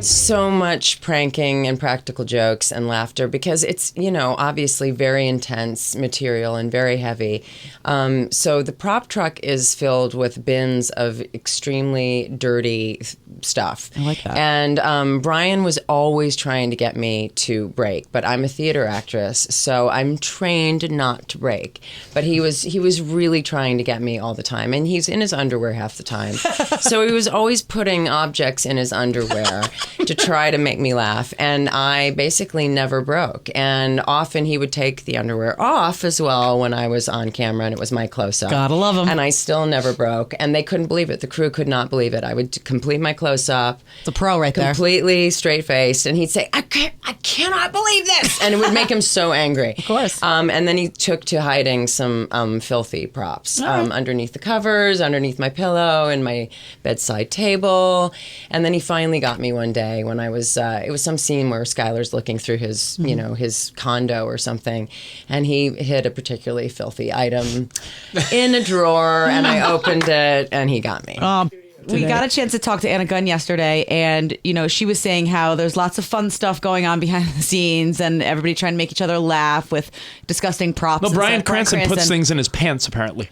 So much pranking and practical jokes and laughter because it's, obviously very intense material and very heavy. So the prop truck is filled with bins of extremely dirty stuff. I like that. And Bryan was always trying to get me to break, but I'm a theater actress, so I'm trained not to break. But he was really trying to get me all the time, and he's in his underwear half the time. So he was always putting objects in his underwear to try to make me laugh, and I basically never broke. And often he would take the underwear off as well when I was on camera, and it was my close-up. Gotta love him. And I still never broke, and they couldn't believe it. The crew could not believe it. I would complete my close-up. It's a pro right there. Completely straight-faced, and he'd say, I cannot believe this! And it would make him so angry. Of course. And then he took to hiding some filthy props underneath the covers, underneath my pillow, and my bedside table. And then he finally got me one day when I was, it was some scene where Skylar's looking through his, his condo or something, and he hid a particularly filthy item in a drawer, and I opened it, and he got me. We got a chance to talk to Anna Gunn yesterday, and she was saying how there's lots of fun stuff going on behind the scenes, and everybody trying to make each other laugh with disgusting props. No, Bryan Cranston puts things in his pants, apparently.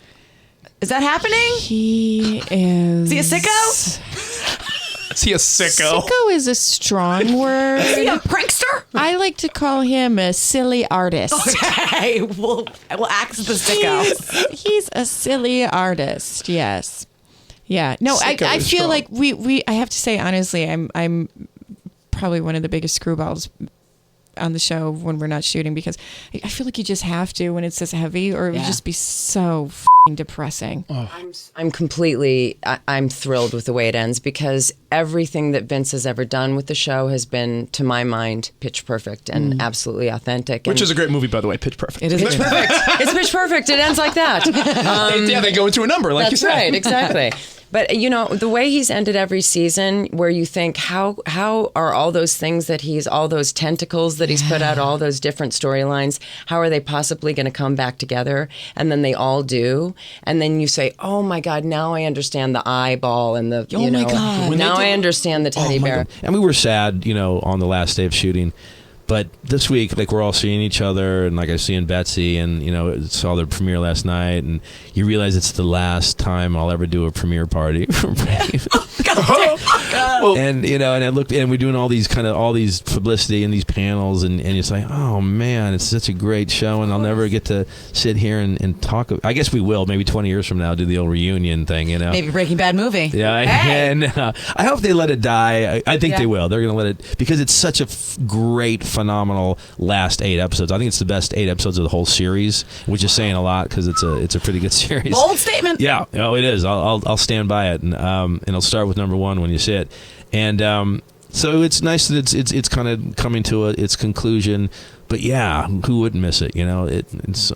Is that happening? He is. Is he a sicko? Is he a sicko? Sicko is a strong word. Is he a prankster? I like to call him a silly artist. Okay, we'll axe the sicko. He's a silly artist. Yes. Yeah. No, I feel strong. like I have to say honestly, I'm probably one of the biggest screwballs on the show when we're not shooting, because I feel like you just have to when it's this heavy, or it would just be so depressing. I'm completely, I'm thrilled with the way it ends, because everything that Vince has ever done with the show has been, to my mind, pitch perfect and absolutely authentic. Which is a great movie, by the way, Pitch Perfect. It is Pitch perfect. It's pitch perfect. It ends like that. They go into a number, like you said. That's right, exactly. But, the way he's ended every season, where you think, how are all those things that all those tentacles that he's put out, all those different storylines, how are they possibly going to come back together? And then they all do. And then you say, oh my God, now I understand the eyeball and the, my God. now I understand the teddy bear. God. And we were sad, on the last day of shooting. But this week, we're all seeing each other, and I was seeing Betsy, and saw the premiere last night, and you realize it's the last time I'll ever do a premiere party for Brave. And I looked, and we're doing all these publicity and these panels, and it's like, oh man, it's such a great show, and I'll never get to sit here and talk. I guess we will, maybe 20 years from now, do the old reunion thing, Maybe Breaking Bad movie. Yeah, hey! And I hope they let it die. I think they will. They're going to let it, because it's such a great, phenomenal last 8 episodes. I think it's the best 8 episodes of the whole series, which is saying a lot, because it's a pretty good series. Bold statement. Yeah, it is. I'll stand by it, and I'll start with number 1 when you see it, and so it's nice that it's kind of coming to its conclusion. But yeah, who wouldn't miss it? It's.